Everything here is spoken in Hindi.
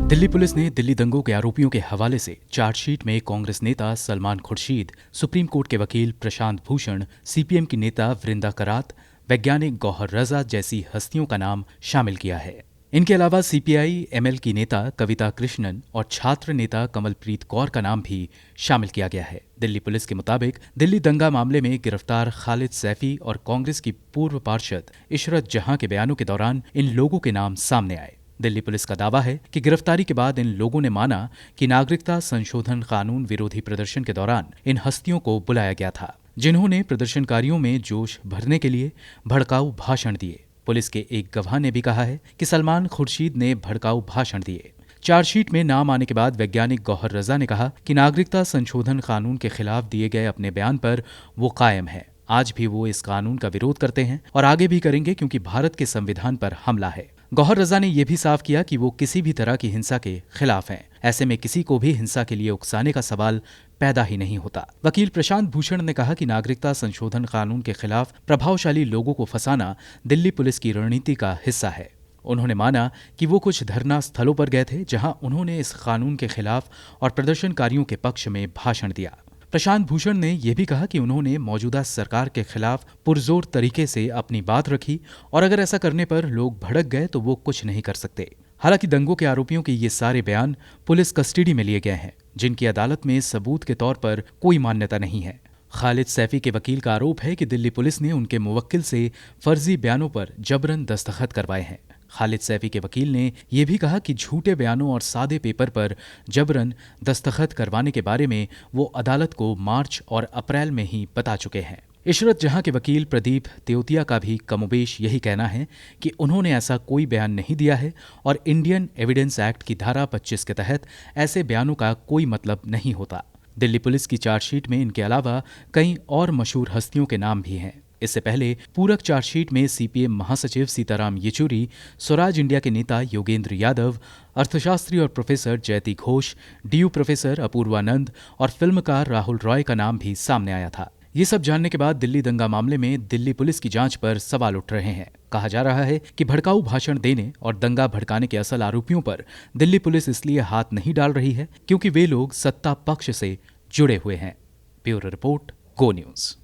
दिल्ली पुलिस ने दिल्ली दंगों के आरोपियों के हवाले से चार्जशीट में कांग्रेस नेता सलमान खुर्शीद, सुप्रीम कोर्ट के वकील प्रशांत भूषण, सीपीएम की नेता वृंदा करात, वैज्ञानिक गौहर रजा जैसी हस्तियों का नाम शामिल किया है। इनके अलावा सीपीआई एमएल की नेता कविता कृष्णन और छात्र नेता कमलप्रीत कौर का नाम भी शामिल किया गया है। दिल्ली पुलिस के मुताबिक दिल्ली दंगा मामले में गिरफ्तार खालिद सैफी और कांग्रेस की पूर्व पार्षद इशरत जहां के बयानों के दौरान इन लोगों के नाम सामने आए। दिल्ली पुलिस का दावा है कि गिरफ्तारी के बाद इन लोगों ने माना कि नागरिकता संशोधन कानून विरोधी प्रदर्शन के दौरान इन हस्तियों को बुलाया गया था, जिन्होंने प्रदर्शनकारियों में जोश भरने के लिए भड़काऊ भाषण दिए। पुलिस के एक गवाह ने भी कहा है कि सलमान खुर्शीद ने भड़काऊ भाषण दिए। चार्जशीट में नाम आने के बाद वैज्ञानिक गौहर रजा ने कहा कि नागरिकता संशोधन कानून के खिलाफ दिए गए अपने बयान पर वो कायम है। आज भी वो इस कानून का विरोध करते हैं और आगे भी करेंगे, क्योंकि भारत के संविधान पर हमला है। गौहर रजा ने यह भी साफ किया कि वो किसी भी तरह की हिंसा के खिलाफ हैं। ऐसे में किसी को भी हिंसा के लिए उकसाने का सवाल पैदा ही नहीं होता। वकील प्रशांत भूषण ने कहा कि नागरिकता संशोधन कानून के खिलाफ प्रभावशाली लोगों को फंसाना दिल्ली पुलिस की रणनीति का हिस्सा है। उन्होंने माना कि वो कुछ धरना स्थलों पर गए थे जहां उन्होंने इस कानून के खिलाफ और प्रदर्शनकारियों के पक्ष में भाषण दिया। प्रशांत भूषण ने यह भी कहा कि उन्होंने मौजूदा सरकार के खिलाफ पुरजोर तरीके से अपनी बात रखी और अगर ऐसा करने पर लोग भड़क गए तो वो कुछ नहीं कर सकते। हालांकि दंगों के आरोपियों के ये सारे बयान पुलिस कस्टडी में लिए गए हैं, जिनकी अदालत में सबूत के तौर पर कोई मान्यता नहीं है। खालिद सैफी के वकील का आरोप है कि दिल्ली पुलिस ने उनके मुवक्किल से फर्जी बयानों पर जबरन दस्तखत करवाए हैं। खालिद सैफी के वकील ने यह भी कहा कि झूठे बयानों और सादे पेपर पर जबरन दस्तखत करवाने के बारे में वो अदालत को मार्च और अप्रैल में ही बता चुके हैं। इशरत जहां के वकील प्रदीप तेवतिया का भी कमोबेश यही कहना है कि उन्होंने ऐसा कोई बयान नहीं दिया है और इंडियन एविडेंस एक्ट की धारा 25 के तहत ऐसे बयानों का कोई मतलब नहीं होता। दिल्ली पुलिस की चार्जशीट में इनके अलावा कई और मशहूर हस्तियों के नाम भी हैं। इससे पहले पूरक चार्जशीट में सीपीएम महासचिव सीताराम येचुरी, स्वराज इंडिया के नेता योगेंद्र यादव, अर्थशास्त्री और प्रोफेसर जयति घोष, डीयू प्रोफेसर अपूर्वानंद और फिल्मकार राहुल रॉय का नाम भी सामने आया था। ये सब जानने के बाद दिल्ली दंगा मामले में दिल्ली पुलिस की जांच पर सवाल उठ रहे हैं। कहा जा रहा है कि भड़काऊ भाषण देने और दंगा भड़काने के असल आरोपियों पर दिल्ली पुलिस इसलिए हाथ नहीं डाल रही है क्योंकि वे लोग सत्ता पक्ष से जुड़े हुए हैं। ब्यूरो रिपोर्ट, गो न्यूज।